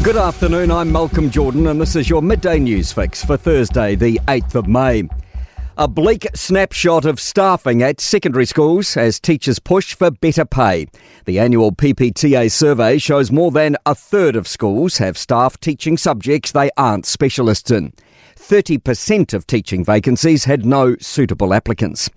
Good afternoon, I'm Malcolm Jordan and this is your Midday News Fix for Thursday the 8th of May. A bleak snapshot of staffing at secondary schools as teachers push for better pay. The annual PPTA survey shows more than a third of schools have staff teaching subjects they aren't specialists in. 30% of teaching vacancies had no suitable applicants.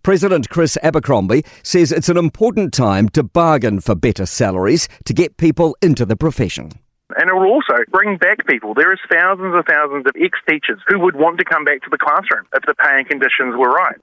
President Chris Abercrombie says it's an important time to bargain for better salaries to get people into the profession. And it will also bring back people. There is thousands and thousands of ex-teachers who would want to come back to the classroom if the pay and conditions were right.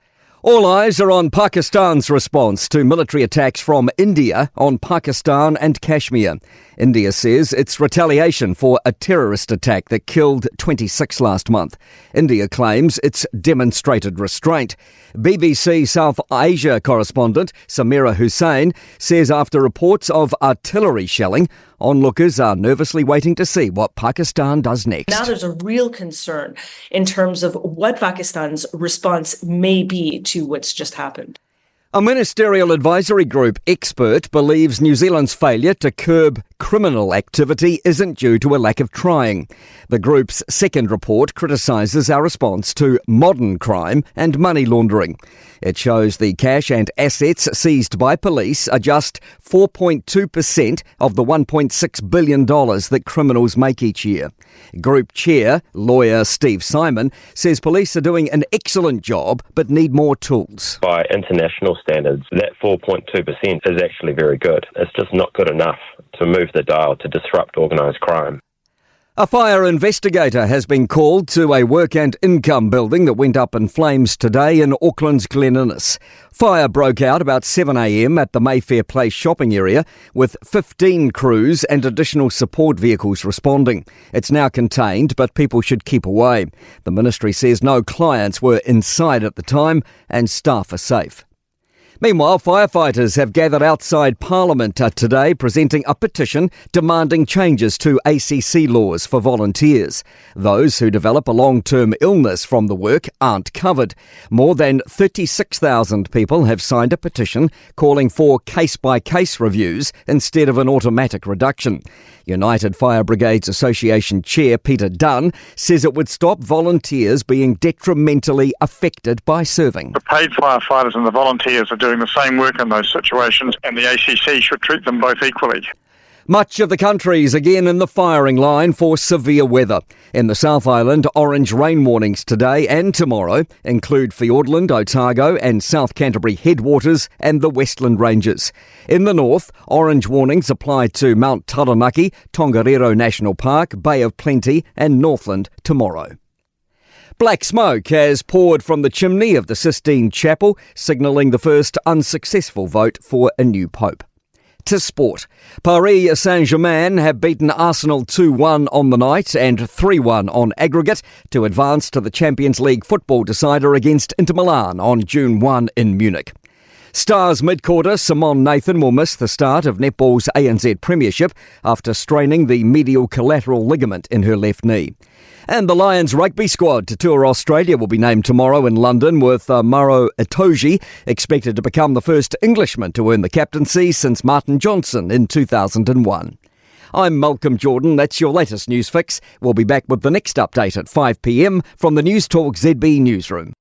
All eyes are on Pakistan's response to military attacks from India on Pakistan and Kashmir. India says it's retaliation for a terrorist attack that killed 26 last month. India claims it's demonstrated restraint. BBC South Asia correspondent Samira Hussain says after reports of artillery shelling, onlookers are nervously waiting to see what Pakistan does next. Now there's a real concern in terms of what Pakistan's response may be to what's just happened. A ministerial advisory group expert believes New Zealand's failure to curb criminal activity isn't due to a lack of trying. The group's second report criticises our response to modern crime and money laundering. It shows the cash and assets seized by police are just 4.2% of the $1.6 billion that criminals make each year. Group chair, lawyer Steve Simon, says police are doing an excellent job but need more tools. By international standards, that 4.2% is actually very good. It's just not good enough to move the dial to disrupt organised crime. A fire investigator has been called to a work and income building that went up in flames today in Auckland's Glen Innes. Fire broke out about 7 a.m. at the Mayfair Place shopping area, with 15 crews and additional support vehicles responding. It's now contained, but people should keep away. The ministry says no clients were inside at the time and staff are safe. Meanwhile, firefighters have gathered outside Parliament today presenting a petition demanding changes to ACC laws for volunteers. Those who develop a long-term illness from the work aren't covered. More than 36,000 people have signed a petition calling for case-by-case reviews instead of an automatic reduction. United Fire Brigades Association Chair Peter Dunn says it would stop volunteers being detrimentally affected by serving. The paid firefighters and the volunteers are doing the same work in those situations, and the ACC should treat them both equally. Much of the country is again in the firing line for severe weather. In the South Island, orange rain warnings today and tomorrow include Fiordland, Otago and South Canterbury headwaters and the Westland Ranges. In the north, orange warnings apply to Mount Taranaki, Tongariro National Park, Bay of Plenty and Northland tomorrow. Black smoke has poured from the chimney of the Sistine Chapel, signalling the first unsuccessful vote for a new pope. To sport. Paris Saint-Germain have beaten Arsenal 2-1 on the night and 3-1 on aggregate to advance to the Champions League football decider against Inter Milan on June 1 in Munich. Stars midfielder Simone Nathan will miss the start of netball's ANZ Premiership after straining the medial collateral ligament in her left knee. And the Lions rugby squad to tour Australia will be named tomorrow in London, with Maro Itoje expected to become the first Englishman to earn the captaincy since Martin Johnson in 2001. I'm Malcolm Jordan. That's your latest news fix. We'll be back with the next update at 5 p.m. from the Newstalk ZB newsroom.